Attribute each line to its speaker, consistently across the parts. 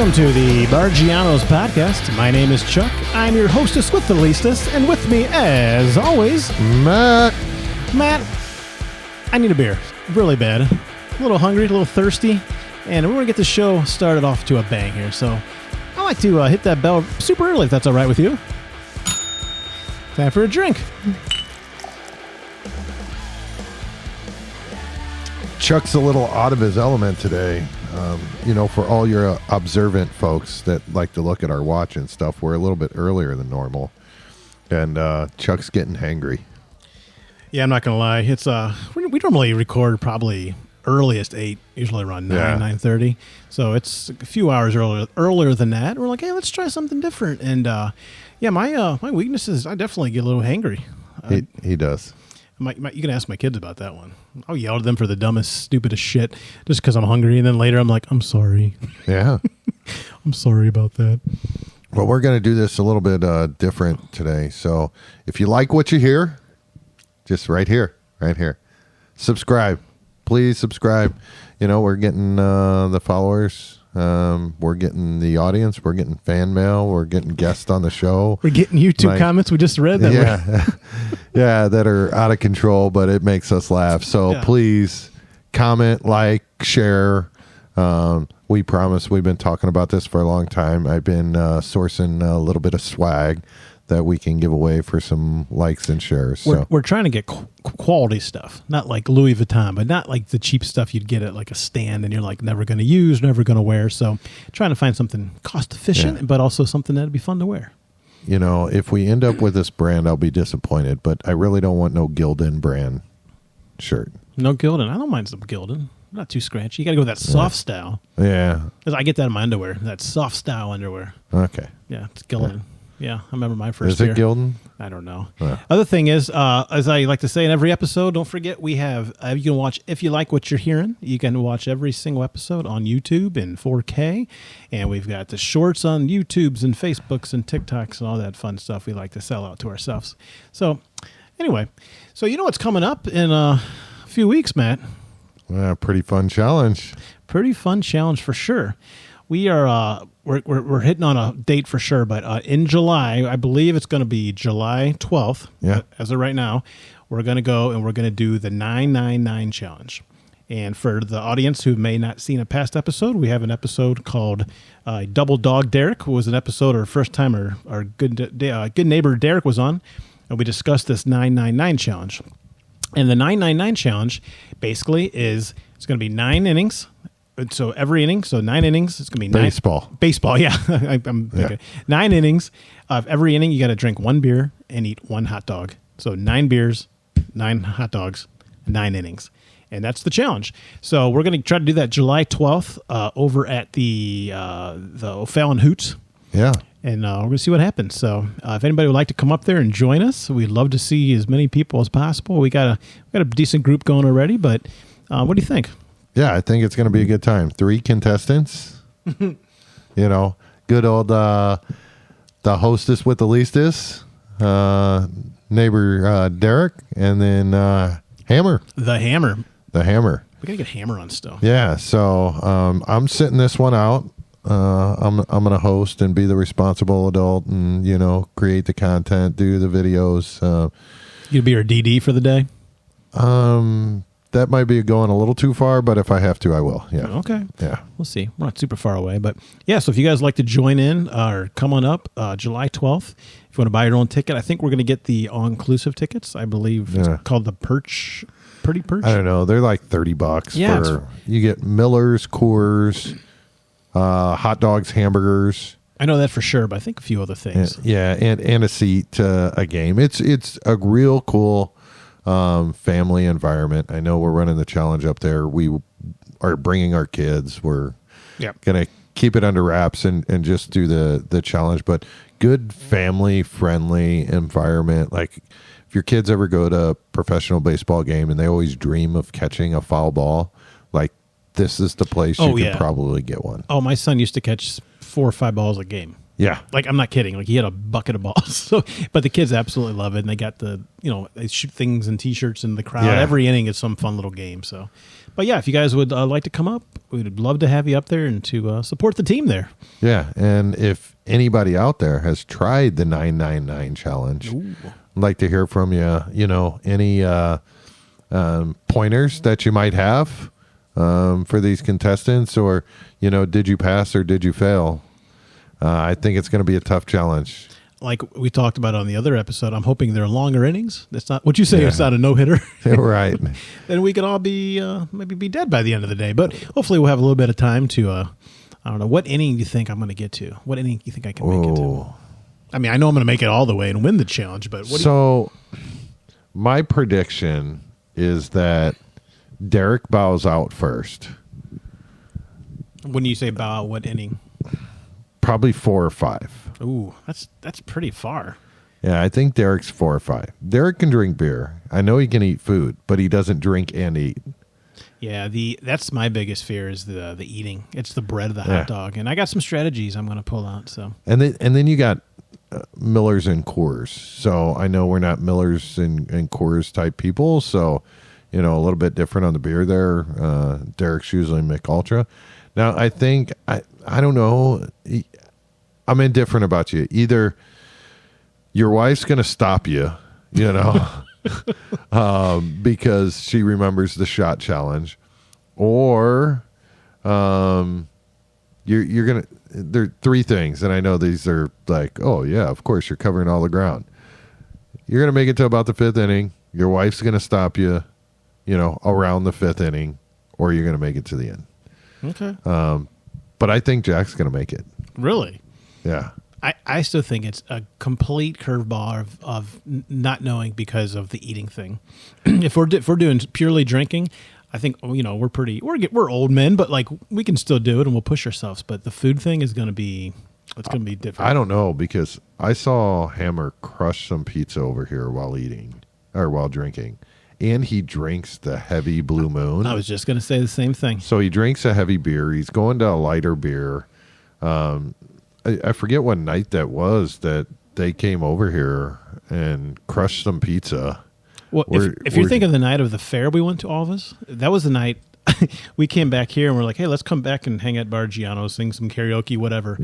Speaker 1: Welcome to the Barggiano's podcast. My name is Chuck. I'm your hostess with the leastest, and with me, as always,
Speaker 2: Matt,
Speaker 1: I need a beer. Really bad. A little hungry, a little thirsty, and we're going to get the show started off to a bang here. So I like to hit that bell super early, if that's all right with you. Time for a drink.
Speaker 2: Chuck's a little out of his element today. For all your observant folks that like to look at our watch and stuff, we're a little bit earlier than normal. And Chuck's getting hangry.
Speaker 1: Yeah, I'm not going to lie. It's we normally record probably earliest 8, usually around 9:30. So it's a few hours earlier than that. We're like, hey, let's try something different. And my weakness is I definitely get a little hangry.
Speaker 2: He does.
Speaker 1: You can ask my kids about that one. I'll yell at them for the dumbest, stupidest shit just because I'm hungry. And then later I'm like, I'm sorry.
Speaker 2: Yeah.
Speaker 1: I'm sorry about that.
Speaker 2: Well, we're going to do this a little bit different today. So if you like what you hear, just right here, subscribe. Please subscribe. We're getting the followers. We're getting the audience. We're getting fan mail. We're getting guests on the show.
Speaker 1: We're getting YouTube comments we just read.
Speaker 2: That are out of control, but it makes us laugh. So please comment, like, share. We promise. We've been talking about this for a long time. I've been sourcing a little bit of swag that we can give away for some likes and shares.
Speaker 1: We're trying to get quality stuff, not like Louis Vuitton, but not like the cheap stuff you'd get at like a stand and you're like never going to use, never going to wear. So trying to find something cost efficient, but also something that'd be fun to wear.
Speaker 2: If we end up with this brand, I'll be disappointed, but I really don't want no Gildan brand shirt.
Speaker 1: No Gildan. I don't mind some Gildan. Not too scratchy. You got to go with that soft style.
Speaker 2: Yeah.
Speaker 1: Because I get that in my underwear, that soft style underwear.
Speaker 2: Okay.
Speaker 1: Yeah, it's Gildan. Yeah, I remember my first
Speaker 2: pair. Is it Gildan?
Speaker 1: I don't know.
Speaker 2: Yeah.
Speaker 1: Other thing is, as I like to say in every episode, don't forget we have, you can watch, if you like what you're hearing, you can watch every single episode on YouTube in 4K. And we've got the shorts on YouTubes and Facebooks and TikToks and all that fun stuff we like to sell out to ourselves. So anyway, what's coming up in a few weeks, Matt?
Speaker 2: Pretty fun challenge.
Speaker 1: Pretty fun challenge for sure. We are we're hitting on a date for sure, but in July, I believe it's going to be July 12th.
Speaker 2: Yeah.
Speaker 1: As of right now, we're going to go and we're going to do the 999 challenge. And for the audience who may not seen a past episode, we have an episode called Double Dog Derek, who was an episode our first time our good neighbor Derek was on, and we discussed this 999 challenge. And the 999 challenge basically it's going to be 9 innings. So every inning, 9 innings, it's going to be baseball, yeah. Okay. 9 innings. Of every inning, you got to drink 1 beer and eat 1 hot dog. So 9 beers, 9 hot dogs, 9 innings. And that's the challenge. So we're going to try to do that July 12th over at the O'Fallon Hoots.
Speaker 2: Yeah.
Speaker 1: And we're going to see what happens. So if anybody would like to come up there and join us, we'd love to see as many people as possible. We got a decent group going already, but what do you think?
Speaker 2: Yeah, I think it's going to be a good time. 3 contestants. Good old the hostess with the leastest, neighbor Derek, and then Hammer.
Speaker 1: The Hammer.
Speaker 2: We got
Speaker 1: to get Hammer on still.
Speaker 2: Yeah, so I'm sitting this one out. I'm going to host and be the responsible adult and, create the content, do the videos.
Speaker 1: You'll be our DD for the day?
Speaker 2: That might be going a little too far, but if I have to, I will. Yeah.
Speaker 1: Okay.
Speaker 2: Yeah.
Speaker 1: We'll see. We're not super far away, but yeah. So if you guys like to join in or come on up, July 12th, if you want to buy your own ticket, I think we're going to get the all-inclusive tickets. I believe it's called the Perch. Pretty Perch.
Speaker 2: I don't know. They're like $30
Speaker 1: yeah,
Speaker 2: for, you get Miller's, Coors, hot dogs, hamburgers.
Speaker 1: I know that for sure, but I think a few other things.
Speaker 2: Yeah. And a seat to a game. It's a real cool family environment. I know we're running the challenge up there. We are bringing our kids. We're going to keep it under wraps and just do the challenge, but good family friendly environment. Like if your kids ever go to a professional baseball game and they always dream of catching a foul ball, like this is the place you can probably get one.
Speaker 1: Oh, my son used to catch 4 or 5 balls a game.
Speaker 2: Yeah.
Speaker 1: Like, I'm not kidding. Like, he had a bucket of balls. So, but the kids absolutely love it. And they got they shoot things and T-shirts in the crowd. Yeah. Every inning is some fun little game. So, But yeah, if you guys would like to come up, we'd love to have you up there and to support the team there.
Speaker 2: Yeah, and if anybody out there has tried the 999 challenge, I'd like to hear from you. Any pointers that you might have for these contestants, or did you pass or did you fail? I think it's going to be a tough challenge.
Speaker 1: Like we talked about on the other episode, I'm hoping they're longer innings. That's not what you say. Yeah. It's not a no-hitter.
Speaker 2: Right.
Speaker 1: Then we could all be maybe be dead by the end of the day. But hopefully we'll have a little bit of time to, I don't know, what inning do you think I'm going to get to? What inning do you think I can make it to? I mean, I know I'm going to make it all the way and win the challenge, but
Speaker 2: my prediction is that Derek bows out first.
Speaker 1: When you say bow out, what inning?
Speaker 2: Probably 4 or 5.
Speaker 1: Ooh, that's pretty far.
Speaker 2: Yeah, I think Derek's 4 or 5. Derek can drink beer. I know he can eat food, but he doesn't drink and eat.
Speaker 1: Yeah, that's my biggest fear is the eating. It's the bread of the hot dog, and I got some strategies I'm going to pull out. So
Speaker 2: and then you got Millers and Coors. So I know we're not Millers and Coors type people. So a little bit different on the beer there. Derek's usually Mick Ultra. Now I think I don't know. I'm indifferent about you. Either your wife's going to stop you, because she remembers the shot challenge, or you're going to. There are 3 things, and I know these are like, oh yeah, of course you're covering all the ground. You're going to make it to about the 5th inning. Your wife's going to stop you, around the 5th inning, or you're going to make it to the end.
Speaker 1: Okay.
Speaker 2: But I think Jack's going to make it.
Speaker 1: Really?
Speaker 2: Yeah.
Speaker 1: I still think it's a complete curveball of not knowing because of the eating thing. If we're doing purely drinking, I think we're old men, but like we can still do it and we'll push ourselves. But the food thing is going to be different.
Speaker 2: I don't know, because I saw Hammer crush some pizza over here while eating or while drinking. And he drinks the heavy Blue Moon.
Speaker 1: I was just going to say the same thing.
Speaker 2: So he drinks a heavy beer. He's going to a lighter beer. I forget what night that was that they came over here and crushed some pizza.
Speaker 1: Well, if you're thinking of the night of the fair we went to, all of us, that was the night we came back here and we're like, hey, let's come back and hang at Barggiano, sing some karaoke, whatever.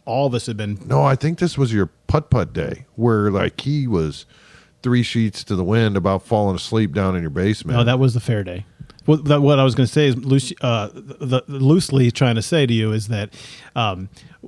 Speaker 1: All of us had been.
Speaker 2: No, I think this was your putt-putt day where like he was 3 sheets to the wind about falling asleep down in your basement.
Speaker 1: No, that was the fair day. What I was going to say is loosely trying to say to you is that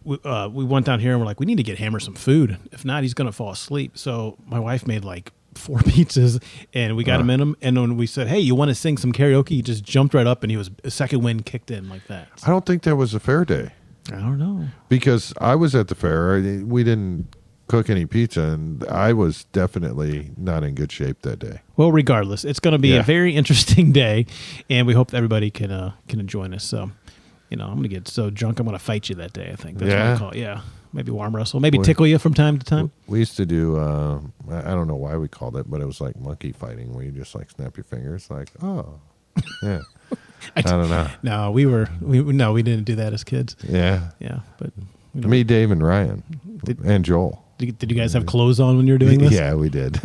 Speaker 1: we went down here and we're like, we need to get Hammer some food. If not, he's going to fall asleep. So my wife made like 4 pizzas and we got him in them. And when we said, hey, you want to sing some karaoke? He just jumped right up and a second wind kicked in like that.
Speaker 2: I don't think that was a fair day.
Speaker 1: I don't know.
Speaker 2: Because I was at the fair. We didn't cook any pizza, and I was definitely not in good shape that day.
Speaker 1: Well, regardless, it's going to be a very interesting day, and we hope that everybody can join us. So, I'm going to get so drunk I'm going to fight you that day. I think that's what I call it. Yeah, maybe arm wrestle, maybe tickle you from time to time.
Speaker 2: We used to do. I don't know why we called it, but it was like monkey fighting, where you just like snap your fingers, like yeah. I don't know.
Speaker 1: No, we didn't do that as kids.
Speaker 2: Yeah,
Speaker 1: but
Speaker 2: me, Dave, and Ryan, and Joel.
Speaker 1: Did you guys have clothes on when you were doing this?
Speaker 2: Yeah, we did.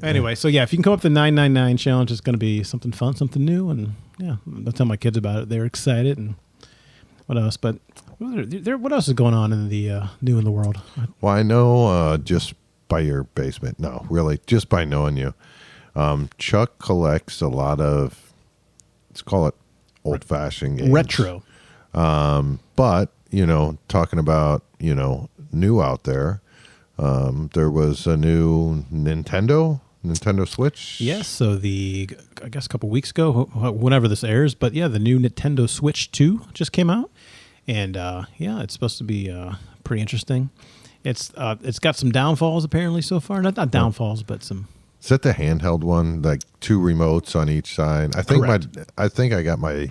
Speaker 1: Anyway, if you can come up with the 999 challenge, it's going to be something fun, something new, and I'll tell my kids about it. They're excited, and what else? But what else is going on in the new in the world?
Speaker 2: Well, I know just by your basement. No, really, just by knowing you, Chuck collects a lot of. Let's call it old-fashioned games.
Speaker 1: Retro.
Speaker 2: But talking about new out there, there was a new Nintendo Switch.
Speaker 1: Yes, so I guess a couple weeks ago, whenever this airs, but the new Nintendo Switch 2 just came out, and it's supposed to be pretty interesting. It's got some downfalls apparently so far. Not downfalls, but some.
Speaker 2: Is that the handheld one, like 2 remotes on each side? I think I got my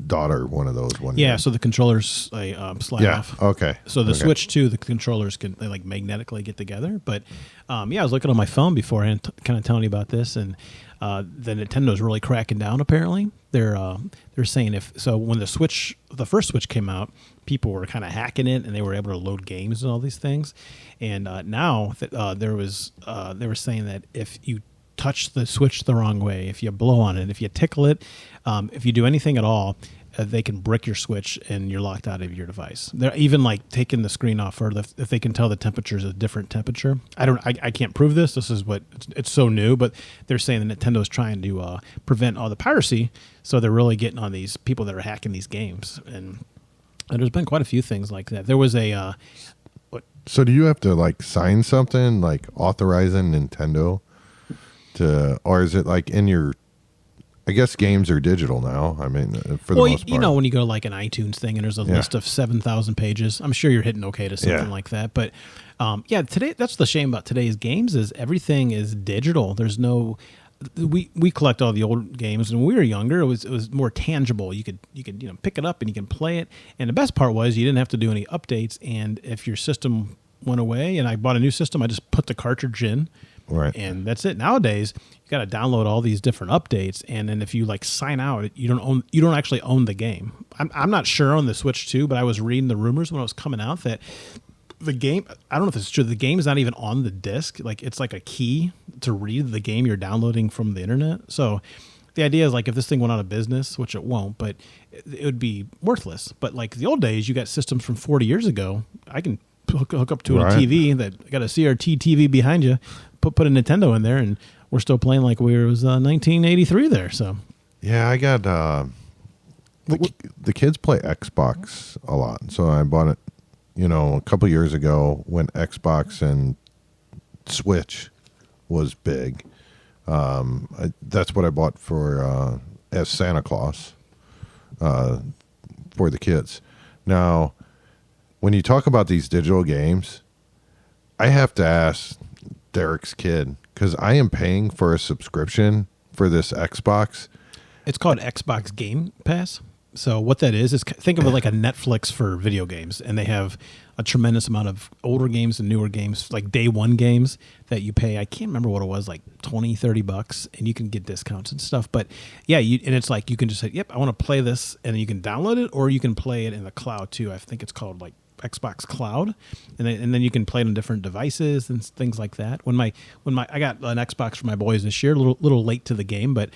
Speaker 2: daughter one of those one.
Speaker 1: Yeah, so the controllers slide off.
Speaker 2: Okay.
Speaker 1: So the Switch 2, the controllers can like magnetically get together. But I was looking on my phone beforehand, kind of telling you about this, and the Nintendo's really cracking down. Apparently, they're saying when the first Switch came out, people were kind of hacking it, and they were able to load games and all these things. And now they were saying that if you touch the switch the wrong way, if you blow on it, if you tickle it, if you do anything at all, they can brick your switch and you're locked out of your device. They're even like taking the screen off, or if they can tell the temperature is a different temperature. I can't prove this. This is what it's so new, but they're saying that Nintendo's trying to prevent all the piracy. So they're really getting on these people that are hacking these games. And there's been quite a few things like that. There was a,
Speaker 2: so do you have to like sign something like authorizing Nintendo to, or is it like in your, I guess games are digital now. I mean, for the most part.
Speaker 1: You know, when you go to like an iTunes thing and there's a list of 7,000 pages, I'm sure you're hitting okay to something like that. But today, that's the shame about today's games is everything is digital. There's no, we collect all the old games, and when we were younger, it was more tangible. You could pick it up and you can play it. And the best part was you didn't have to do any updates. And if your system went away, and I bought a new system, I just put the cartridge in.
Speaker 2: Right.
Speaker 1: And that's it. Nowadays, you got to download all these different updates, and then if you like sign out, you don't actually own the game. I'm not sure on the Switch 2, but I was reading the rumors when it was coming out that the game, I don't know if it's true, the game is not even on the disc. Like it's like a key to read the game you're downloading from the internet. So the idea is like if this thing went out of business, which it won't, but it would be worthless. But like the old days, you got systems from 40 years ago. I can hook up to a TV that got a CRT TV behind you. Put a Nintendo in there, and we're still playing like we was 1983 there. So,
Speaker 2: yeah, I got the kids play Xbox a lot, so I bought it, a couple years ago when Xbox and Switch was big. That's what I bought for as Santa Claus for the kids. Now, when you talk about these digital games, I have to ask Derek's kid, because I am paying for a subscription for this Xbox.
Speaker 1: It's called Xbox Game Pass. So what that is think of it like a Netflix for video games, and they have a tremendous amount of older games and newer games, like day one games that you pay. I can't remember what it was, like $20-$30, and you can get discounts and stuff. But yeah, and it's like you can just say, "Yep, I want to play this," and you can download it, or you can play it in the cloud too. I think it's called like Xbox Cloud, and then you can play it on different devices and things like that. When I got an Xbox for my boys this year, a little late to the game, but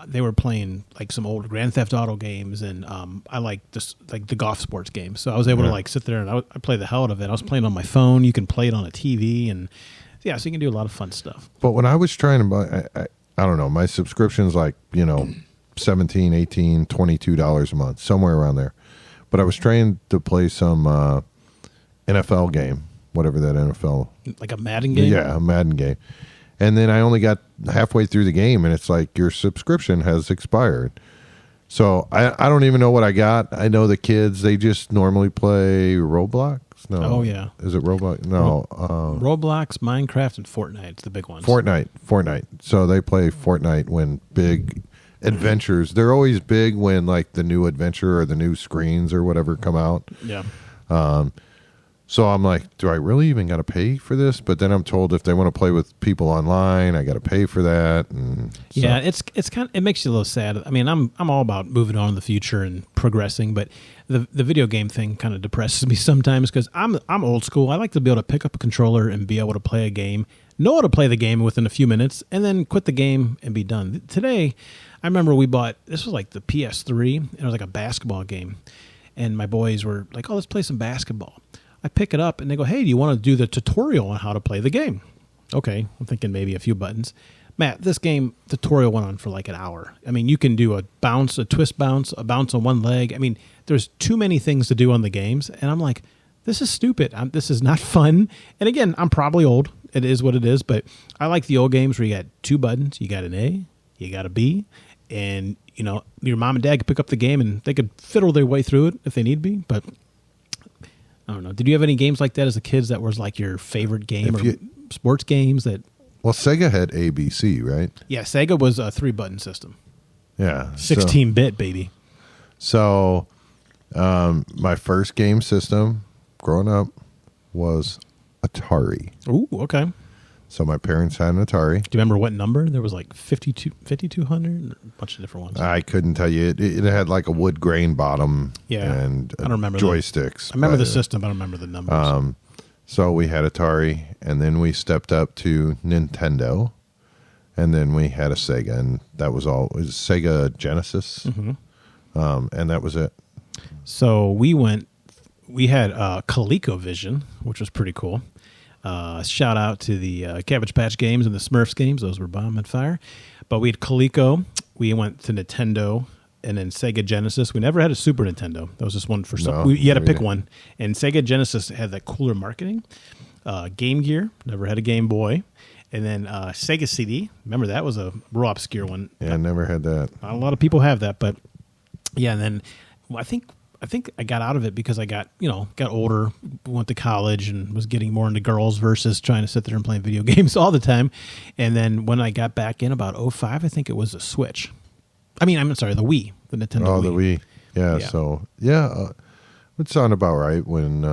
Speaker 1: they were playing like some old Grand Theft Auto games, and I like the golf sports games. So I was able to like sit there and I play the hell out of it. I was playing on my phone. You can play it on a TV, and so you can do a lot of fun stuff.
Speaker 2: But when I was trying to buy, I don't know, my subscription's like $17, $18, $22 a month, somewhere around there. But I was trying to play some NFL game, whatever that NFL.
Speaker 1: Like a Madden game?
Speaker 2: Yeah, a Madden game. And then I only got halfway through the game, and it's like, your subscription has expired. So I don't even know what I got. I know the kids, they just normally play Roblox. No.
Speaker 1: Oh, yeah.
Speaker 2: Is it Roblox? No.
Speaker 1: Roblox, Minecraft, and Fortnite. It's the big ones.
Speaker 2: Fortnite. So they play Fortnite when big adventures. They're always big when like the new adventure or the new screens or whatever come out.
Speaker 1: Yeah.
Speaker 2: So I'm like, do I really even got to pay for this? But then I'm told if they want to play with people online, I got to pay for that. And so.
Speaker 1: Yeah, it's kind of, it makes you a little sad. I mean, I'm all about moving on in the future and progressing, but the video game thing kind of depresses me sometimes because I'm old school. I like to be able to pick up a controller and be able to play a game, know how to play the game within a few minutes, and then quit the game and be done. Today, I remember this was like the PS3, and it was like a basketball game, and my boys were like, "Oh, let's play some basketball." I pick it up, and they go, "Hey, do you want to do the tutorial on how to play the game?" Okay, I'm thinking maybe a few buttons. Matt, this game tutorial went on for like an hour. I mean, you can do a bounce, a twist bounce, a bounce on one leg. I mean, there's too many things to do on the games, and I'm like, this is stupid. This is not fun. And again, I'm probably old. It is what it is, but I like the old games where you got two buttons. You got an A, you got a B, and your mom and dad could pick up the game and they could fiddle their way through it if they need be. But I don't know. Did you have any games like that as a kid that was like your favorite game sports games that?
Speaker 2: Well, Sega had ABC, right?
Speaker 1: Yeah, Sega was a 3-button system.
Speaker 2: Yeah.
Speaker 1: 16-bit, baby.
Speaker 2: So my first game system growing up was Atari.
Speaker 1: Ooh, okay.
Speaker 2: So my parents had an Atari.
Speaker 1: Do you remember what number? There was like 5200, a bunch of different ones.
Speaker 2: I couldn't tell you. It had like a wood grain bottom.
Speaker 1: Yeah,
Speaker 2: and
Speaker 1: I don't remember
Speaker 2: joysticks.
Speaker 1: I remember the system, but I don't remember the numbers.
Speaker 2: So we had Atari, and then we stepped up to Nintendo, and then we had a Sega, and that was all. It was Sega Genesis, and that was it.
Speaker 1: So we had ColecoVision, which was pretty cool. Shout out to the Cabbage Patch games and the Smurfs games. Those were bomb and fire. But we had Coleco. We went to Nintendo and then Sega Genesis. We never had a Super Nintendo. That was just one for some. You had to pick one. And Sega Genesis had that cooler marketing. Game Gear. Never had a Game Boy. And then Sega CD. Remember, that was a real obscure one.
Speaker 2: Yeah, I never had that.
Speaker 1: Not a lot of people have that. But, yeah, and then I think I got out of it because I got older, went to college, and was getting more into girls versus trying to sit there and playing video games all the time. And then when I got back in about 2005, I think it was a Switch. I'm sorry, the Wii, the Nintendo Wii.
Speaker 2: Oh, the Wii. Yeah. So, it sounded about right. When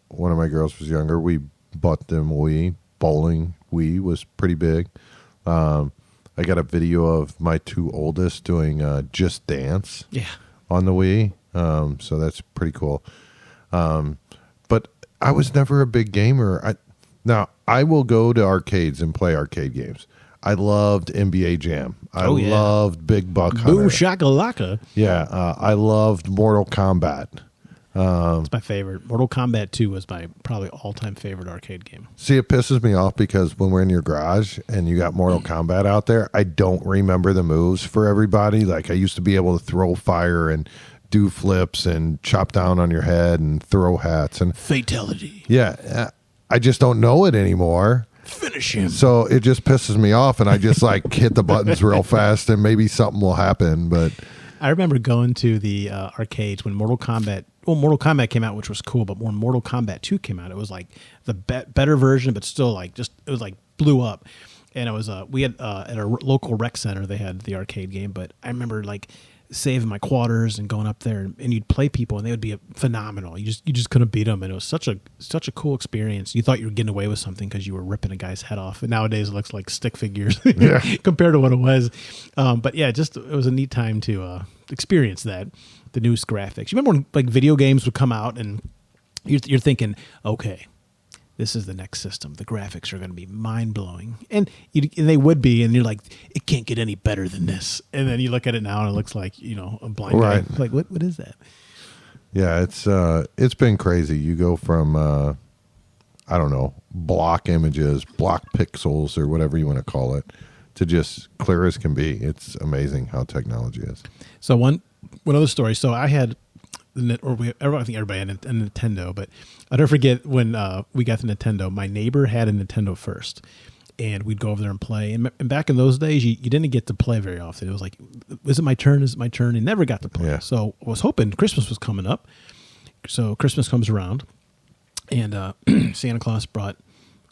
Speaker 2: one of my girls was younger, we bought them Wii. Bowling Wii was pretty big. I got a video of my two oldest doing Just Dance on the Wii. So that's pretty cool. But I was never a big gamer. Now, I will go to arcades and play arcade games. I loved NBA Jam. I loved Big Buck Hunter.
Speaker 1: Boom shakalaka.
Speaker 2: Yeah, I loved Mortal Kombat.
Speaker 1: It's my favorite. Mortal Kombat 2 was my probably all-time favorite arcade game.
Speaker 2: See, it pisses me off because when we're in your garage and you got Mortal Kombat out there, I don't remember the moves for everybody. Like, I used to be able to throw fire and do flips and chop down on your head and throw hats. And
Speaker 1: fatality.
Speaker 2: Yeah, I just don't know it anymore.
Speaker 1: Finish him.
Speaker 2: So it just pisses me off, and I just like hit the buttons real fast, and maybe something will happen. But
Speaker 1: I remember going to the arcades when Mortal Kombat came out, which was cool, but when Mortal Kombat 2 came out, it was like the better version, but still like it was like blew up. And it was we had at our local rec center, they had the arcade game, but I remember like saving my quarters and going up there, and you'd play people, and they would be phenomenal. You just couldn't beat them, and it was such a cool experience. You thought you were getting away with something because you were ripping a guy's head off, and nowadays it looks like stick figures compared to what it was. But yeah, it was a neat time to experience that, the newest graphics. You remember when like video games would come out, and you're thinking, okay, this is the next system. The graphics are going to be mind-blowing. And they would be, and you're like, it can't get any better than this. And then you look at it now, and it looks like, a blind guy. Like, what is that?
Speaker 2: Yeah, it's been crazy. You go from, I don't know, block images, block pixels, or whatever you want to call it, to just clear as can be. It's amazing how technology is.
Speaker 1: So one other story. So I had... I think everybody had a Nintendo, but I'll never forget when we got the Nintendo. My neighbor had a Nintendo first, and we'd go over there and play. And back in those days, you didn't get to play very often. It was like, is it my turn? Is it my turn? And never got to play. Yeah. So I was hoping Christmas was coming up. So Christmas comes around, and Santa Claus brought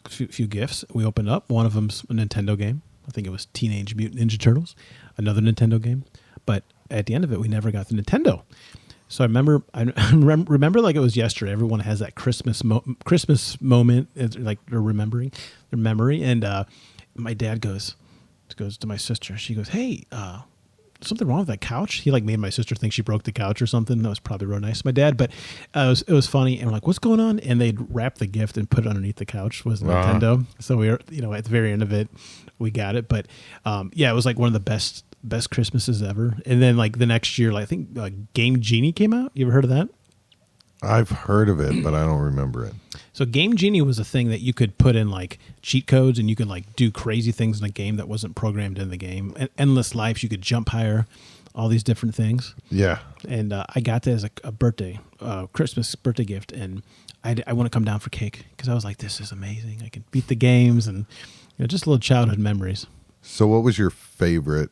Speaker 1: a few gifts. We opened up. One of them's a Nintendo game. I think it was Teenage Mutant Ninja Turtles, another Nintendo game. But at the end of it, we never got the Nintendo. So I remember like it was yesterday. Everyone has that Christmas moment. It's like they're remembering their memory. And my dad goes to my sister. She goes, "Hey, something wrong with that couch?" He like made my sister think she broke the couch or something. That was probably real nice of my dad, but it was funny. And we're like, "What's going on?" And they'd wrap the gift and put it underneath the couch. Was Nintendo. So we were, at the very end of it, we got it. But it was like one of the best Christmases ever. And then like the next year, like, I think Game Genie came out. You ever heard of that?
Speaker 2: I've heard of it, but I don't remember it.
Speaker 1: So Game Genie was a thing that you could put in like cheat codes, and you could like do crazy things in a game that wasn't programmed in the game. And endless lives, you could jump higher, all these different things. Yeah. And I got that as a birthday, Christmas birthday gift, and I want to come down for cake because I was like, this is amazing. I can beat the games, and just little childhood memories.
Speaker 2: So what was your favorite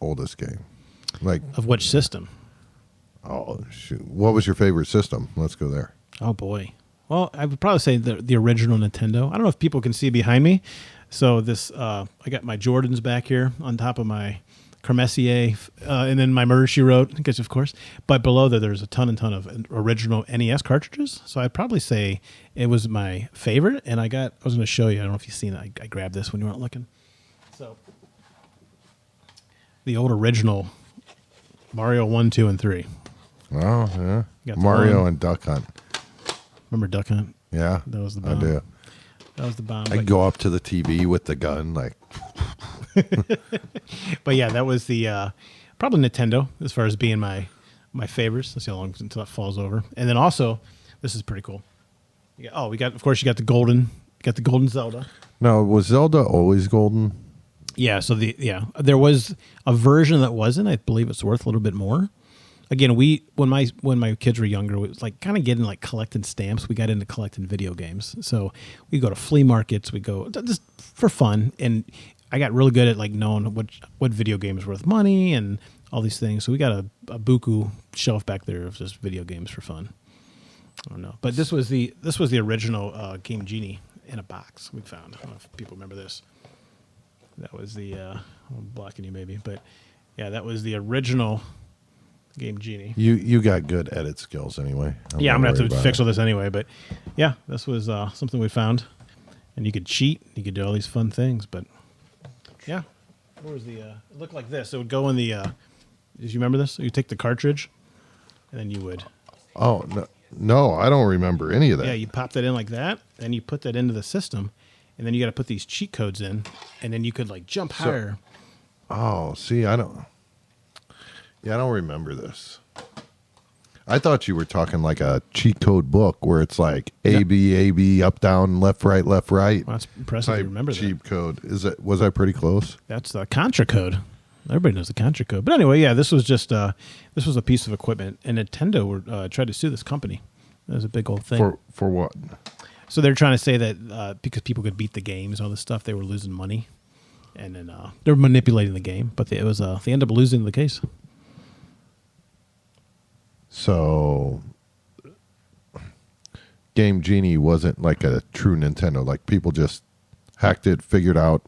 Speaker 2: oldest game? Like,
Speaker 1: of which system?
Speaker 2: Oh shoot! What was your favorite system? Let's go there.
Speaker 1: Oh boy. Well, I would probably say the original Nintendo. I don't know if people can see behind me. So this, I got my Jordans back here on top of my Carmessier, and then my Murder, She Wrote, because of course. But below there's a ton of original NES cartridges. So I'd probably say it was my favorite. And I was going to show you. I don't know if you've seen it. I grabbed this when you weren't looking. So the old original Mario 1, 2, and 3.
Speaker 2: Oh yeah, Mario and Duck Hunt.
Speaker 1: Remember Duck Hunt?
Speaker 2: Yeah,
Speaker 1: that was the bomb.
Speaker 2: I do.
Speaker 1: That was the bomb.
Speaker 2: I'd go up to the TV with the gun, like.
Speaker 1: But yeah, that was the probably Nintendo as far as being my favorites. Let's see how long until that falls over. And then also, this is pretty cool. Of course you got the golden Zelda.
Speaker 2: No, was Zelda always golden?
Speaker 1: Yeah, so there was a version that wasn't. I believe it's worth a little bit more. Again, when my kids were younger, it was like kind of getting like collecting stamps. We got into collecting video games, so we go to flea markets. We go just for fun, and I got really good at like knowing what video game is worth money and all these things. So we got a buku shelf back there of just video games for fun. I don't know, but this was the original Game Genie in a box we found. I don't know if people remember this. That was the I'm blocking you maybe, but yeah, that was the original Game Genie.
Speaker 2: You got good edit skills anyway.
Speaker 1: I'm gonna have to fix all this anyway, but yeah, this was something we found, and you could cheat, you could do all these fun things, but yeah, what was the? It looked like this. It would go in the. Did you remember this? You take the cartridge, and then you would.
Speaker 2: Oh no, I don't remember any of that.
Speaker 1: Yeah, you pop that in like that, and you put that into the system, and then you got to put these cheat codes in, and then you could like jump higher.
Speaker 2: Oh, see, I don't remember this. I thought you were talking like a cheat code book where it's like A, B, up, down, left, right.
Speaker 1: Well, that's impressive you remember that.
Speaker 2: Cheat code. Was I pretty close?
Speaker 1: That's the Contra code. Everybody knows the Contra code. But anyway, yeah, this was just this was a piece of equipment, and Nintendo tried to sue this company. That was a big old thing.
Speaker 2: For what?
Speaker 1: So they're trying to say that because people could beat the games, all this stuff, they were losing money, and then they were manipulating the game. But they ended up losing the case.
Speaker 2: So, Game Genie wasn't like a true Nintendo. Like people just hacked it, figured out.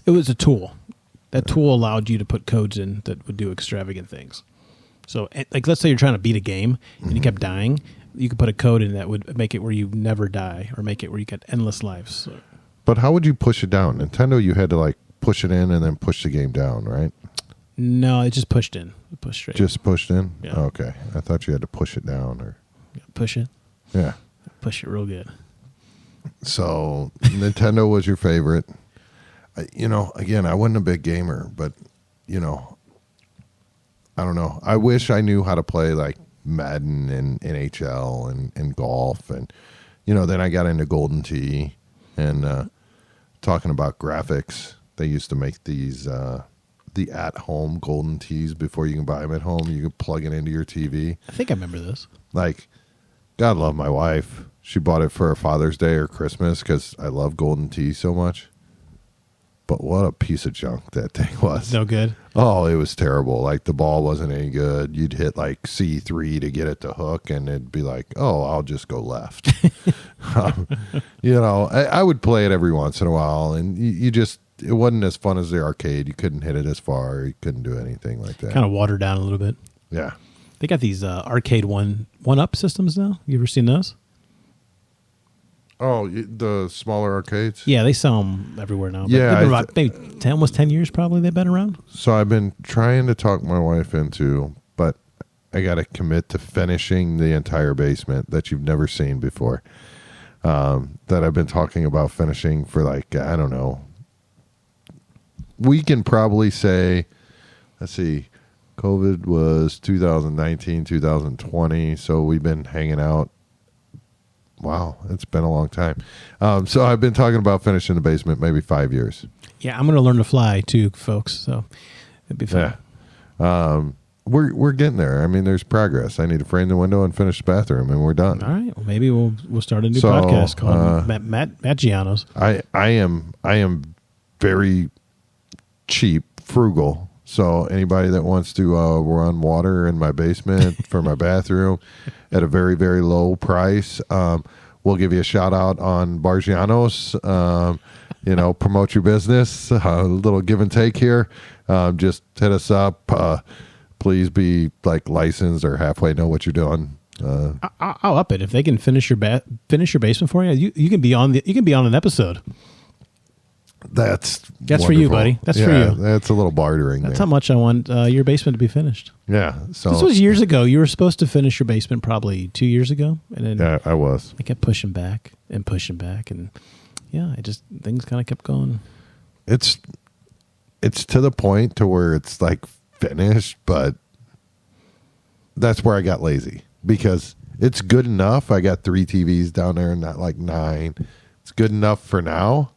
Speaker 1: It was a tool. That tool allowed you to put codes in that would do extravagant things. So, like, let's say you're trying to beat a game and you kept dying. You could put a code in that would make it where you never die, or make it where you get endless lives. So.
Speaker 2: But how would you push it down? Nintendo, you had to like push it in and then push the game down, right?
Speaker 1: No, it just pushed in. It pushed straight.
Speaker 2: Just pushed in?
Speaker 1: Yeah.
Speaker 2: Okay. I thought you had to push it down or
Speaker 1: push it.
Speaker 2: Yeah.
Speaker 1: Push it real good.
Speaker 2: So Nintendo was your favorite. Again, I wasn't a big gamer, but I don't know. I wish I knew how to play like Madden and NHL and golf, and then I got into Golden Tee and talking about graphics. They used to make these the at-home Golden Tees before you can buy them at home. You can plug it into your TV.
Speaker 1: I think I remember this.
Speaker 2: Like, God love my wife. She bought it for her Father's Day or Christmas because I love Golden Tee so much. But what a piece of junk that thing was.
Speaker 1: No good?
Speaker 2: Oh, it was terrible. Like, the ball wasn't any good. You'd hit, like, C3 to get it to hook, and it'd be like, oh, I'll just go left. I would play it every once in a while, and it wasn't as fun as the arcade. You couldn't hit it as far. You couldn't do anything like that.
Speaker 1: Kind of watered down a little bit.
Speaker 2: Yeah.
Speaker 1: They got these arcade one-up systems now. You ever seen those?
Speaker 2: Oh, the smaller arcades?
Speaker 1: Yeah, they sell them everywhere now.
Speaker 2: Yeah.
Speaker 1: They've been about maybe almost 10 years probably they've been around.
Speaker 2: So I've been trying to talk my wife into, but I got to commit to finishing the entire basement that you've never seen before. That I've been talking about finishing for like, I don't know. We can probably say, let's see, COVID was 2019, 2020. So we've been hanging out. Wow, it's been a long time. So I've been talking about finishing the basement maybe 5 years.
Speaker 1: Yeah, I'm going to learn to fly too, folks. So it'd be fun.
Speaker 2: Yeah. We're getting there. I mean, there's progress. I need to frame the window and finish the bathroom, and we're done.
Speaker 1: All right. Well, maybe we'll start a new podcast called Barggiano's.
Speaker 2: I am very cheap, frugal. So anybody that wants to run water in my basement for my bathroom at a very, very low price, we'll give you a shout out on Barggiano's. Promote your business. A little give and take here. Just hit us up. Please be like licensed or halfway know what you're doing.
Speaker 1: I'll up it if they can finish your basement for you. You can be on an episode.
Speaker 2: That's
Speaker 1: for you, buddy. That's for you.
Speaker 2: That's a little bartering.
Speaker 1: That's how much I want your basement to be finished.
Speaker 2: Yeah. So
Speaker 1: this was years ago. You were supposed to finish your basement probably 2 years ago, and then
Speaker 2: yeah, I was.
Speaker 1: I kept pushing back, and yeah, things kind of kept going.
Speaker 2: it's to the point to where it's like finished, but that's where I got lazy because it's good enough. I got 3 TVs down there, not like 9. It's good enough for now.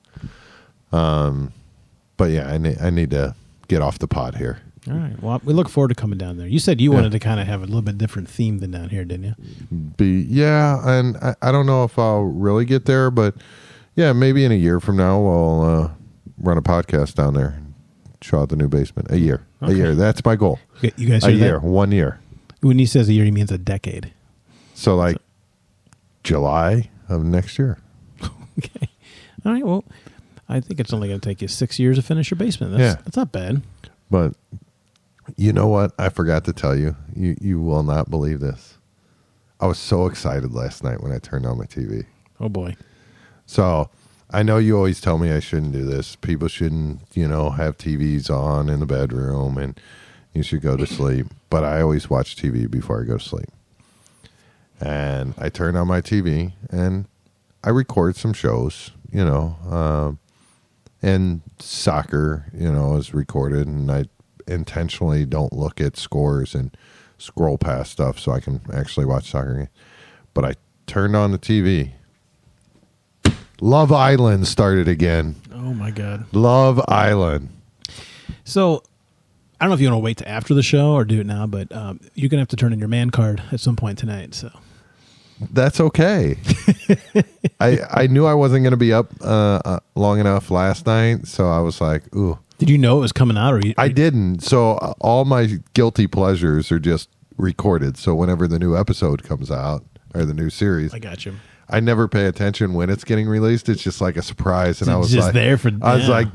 Speaker 2: But yeah, I need to get off the pod here.
Speaker 1: All right. Well, we look forward to coming down there. You said you wanted to kind of have a little bit different theme than down here, didn't you?
Speaker 2: Yeah, and I don't know if I'll really get there, but yeah, maybe in a year from now we'll run a podcast down there, show out the new basement. A year. That's my goal.
Speaker 1: You guys
Speaker 2: a
Speaker 1: hear
Speaker 2: year,
Speaker 1: that?
Speaker 2: 1 year.
Speaker 1: When he says a year, he means a decade.
Speaker 2: So like July of next year.
Speaker 1: Okay. All right. Well, I think it's only going to take you 6 years to finish your basement. That's not bad.
Speaker 2: But you know what? I forgot to tell you. You will not believe this. I was so excited last night when I turned on my TV.
Speaker 1: Oh, boy.
Speaker 2: So I know you always tell me I shouldn't do this. People shouldn't, have TVs on in the bedroom and you should go to sleep. But I always watch TV before I go to sleep. And I turned on my TV and I record some shows, and soccer, is recorded, and I intentionally don't look at scores and scroll past stuff so I can actually watch soccer. But I turned on the TV. Love Island started again.
Speaker 1: Oh, my God.
Speaker 2: Love Island.
Speaker 1: So, I don't know if you want to wait to after the show or do it now, but you're going to have to turn in your man card at some point tonight, so...
Speaker 2: That's okay. I knew I wasn't going to be up long enough last night, so I was like, ooh.
Speaker 1: Did you know it was coming out?
Speaker 2: I didn't. So all my guilty pleasures are just recorded. So whenever the new episode comes out, or the new series,
Speaker 1: I got you.
Speaker 2: I never pay attention when it's getting released. It's just like a surprise. And
Speaker 1: I was just like, there for.
Speaker 2: I was like,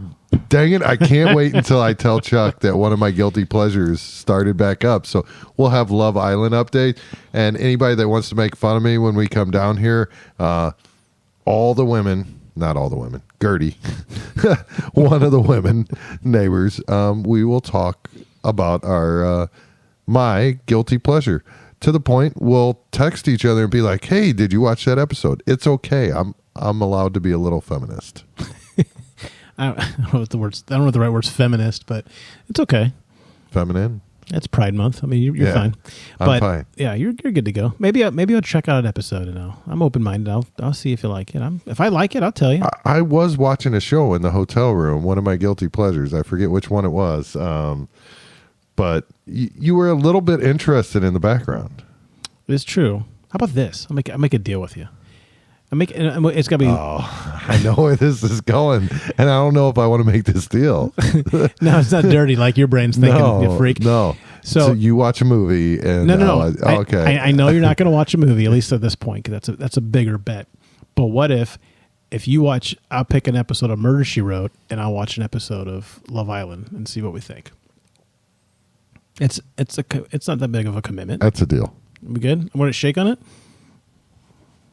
Speaker 2: dang it! I can't wait until I tell Chuck that one of my guilty pleasures started back up. So we'll have Love Island update. And anybody that wants to make fun of me when we come down here, all the women, not all the women, Gertie, one of the women neighbors, we will talk about our my guilty pleasure. To the point, we'll text each other and be like, "Hey, did you watch that episode?" It's okay. I'm allowed to be a little feminist.
Speaker 1: I don't know what the words. I don't know what the right word's feminist, but it's okay.
Speaker 2: Feminine.
Speaker 1: It's Pride Month. I mean, you're fine.
Speaker 2: I'm fine.
Speaker 1: Yeah, you're good to go. Maybe I'll check out an episode and I'm open minded. I'll see if you like it. If I like it, I'll tell you.
Speaker 2: I was watching a show in the hotel room. One of my guilty pleasures. I forget which one it was. But you were a little bit interested in the background.
Speaker 1: It's true. How about this? I'll make a deal with you. It's got to be.
Speaker 2: Oh, I know where this is going, and I don't know if I want to make this deal.
Speaker 1: No, it's not dirty like your brain's thinking. You freak.
Speaker 2: No. So you watch a movie, and
Speaker 1: no.
Speaker 2: Okay.
Speaker 1: I know you're not going to watch a movie, at least at this point, because that's a bigger bet. But what if you watch? I'll pick an episode of Murder, She Wrote, and I'll watch an episode of Love Island and see what we think. It's not that big of a commitment.
Speaker 2: That's a deal.
Speaker 1: We good? I want to shake on it.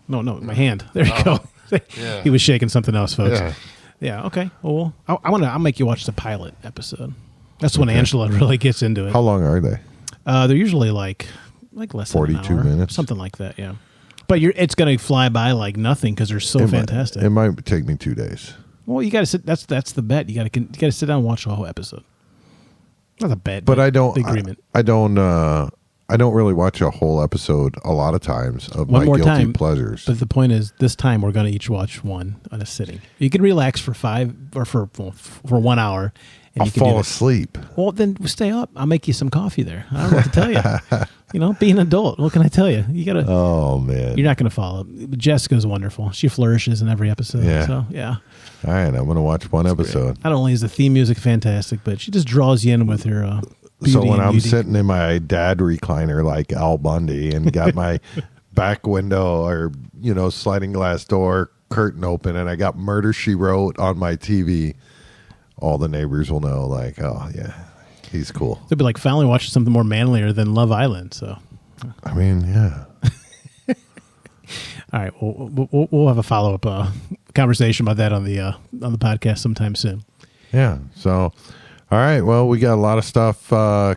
Speaker 1: No, my hand. There you go.
Speaker 2: Yeah.
Speaker 1: He was shaking something else, folks.
Speaker 2: Yeah.
Speaker 1: Okay. Well, I'll make you watch the pilot episode. That's when Angela really gets into it.
Speaker 2: How long are they?
Speaker 1: They're usually like less
Speaker 2: 42
Speaker 1: than an hour,
Speaker 2: minutes,
Speaker 1: something like that. Yeah. But it's going to fly by like nothing because they're so fantastic.
Speaker 2: It might take me 2 days.
Speaker 1: Well, you got to sit. That's the bet. You got to sit down and watch the whole episode. Not a bet,
Speaker 2: but I don't.
Speaker 1: Agreement.
Speaker 2: I don't really watch a whole episode a lot of times of my guilty pleasures.
Speaker 1: But the point is, this time we're going to each watch one on a sitting. You can relax for 5 or for 1 hour. And
Speaker 2: I'll fall asleep.
Speaker 1: Well, then stay up. I'll make you some coffee there. I don't know what to tell you. Be an adult. What can I tell you? You gotta.
Speaker 2: Oh man,
Speaker 1: you're not going to follow. Jessica's wonderful. She flourishes in every episode.
Speaker 2: Yeah.
Speaker 1: So yeah.
Speaker 2: All right, I'm going to watch one episode.
Speaker 1: Great. Not only is the theme music fantastic, but she just draws you in with her.
Speaker 2: So when I'm sitting in my dad recliner like Al Bundy and got my back window or sliding glass door curtain open and I got Murder, She Wrote on my TV, all the neighbors will know like, oh yeah, he's cool.
Speaker 1: They'll be like finally watching something more manlier than Love Island. So
Speaker 2: I mean, yeah.
Speaker 1: All right, we'll have a follow-up conversation about that on the podcast sometime soon.
Speaker 2: Yeah. So, all right. Well, we got a lot of stuff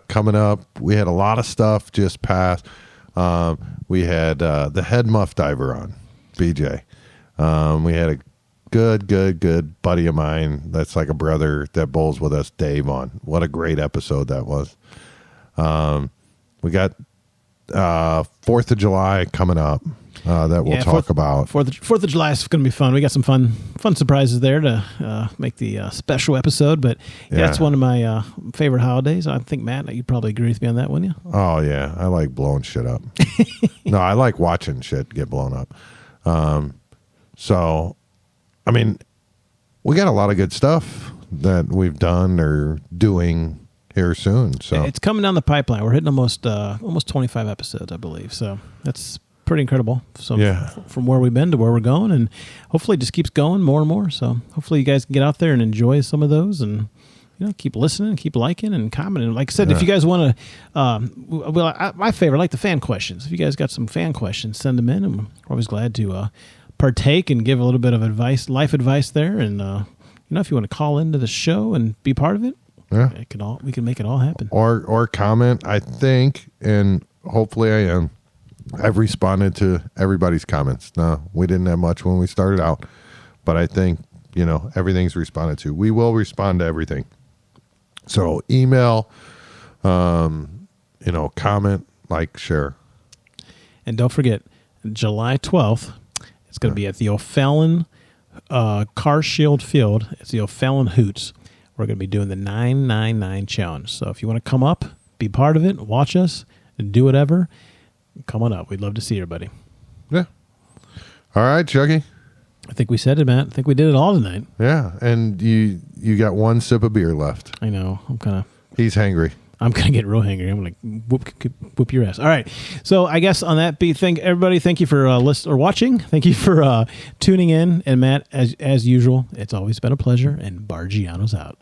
Speaker 2: coming up. We had a lot of stuff just passed. We had the head muff diver on, BJ. We had a good buddy of mine. That's like a brother that bowls with us, Dave. On what a great episode that was. We got 4th of July coming up that we'll talk about.
Speaker 1: 4th of July is going to be fun. We got some fun surprises there to make the special episode. But yeah, it's one of my favorite holidays. I think, Matt, you'd probably agree with me on that, wouldn't you?
Speaker 2: Oh, yeah. I like blowing shit up. No, I like watching shit get blown up. So, I mean, we got a lot of good stuff that we've done or doing here soon. So
Speaker 1: it's coming down the pipeline. We're hitting almost 25 episodes, I believe. So that's pretty incredible. So from where we've been to where we're going, and hopefully it just keeps going more and more. So hopefully you guys can get out there and enjoy some of those, and keep listening, keep liking and commenting. Like I said, if you guys want to, my favorite, like the fan questions. If you guys got some fan questions, send them in, and we're always glad to partake and give a little bit of advice, life advice there. And if you want to call into the show and be part of it, we can make it all happen.
Speaker 2: Or comment. I think, and hopefully I am. I've responded to everybody's comments. No, we didn't have much when we started out, but I think, everything's responded to. We will respond to everything. So email, comment, like, share.
Speaker 1: And don't forget, July 12th, it's going to be at the O'Fallon Car Shield Field. It's the O'Fallon Hoots. We're going to be doing the 999 challenge. So if you want to come up, be part of it, watch us, and do whatever, come on up. We'd love to see everybody.
Speaker 2: Yeah. All right, Chucky.
Speaker 1: I think we said it, Matt. I think we did it all tonight.
Speaker 2: Yeah, and you got one sip of beer left.
Speaker 1: I know.
Speaker 2: He's hangry.
Speaker 1: I'm going to get real hangry. I'm going to whoop your ass. All right. So I guess on that beat, everybody, thank you for listening or watching. Thank you for tuning in. And Matt, as usual, it's always been a pleasure. And Barggiano's out.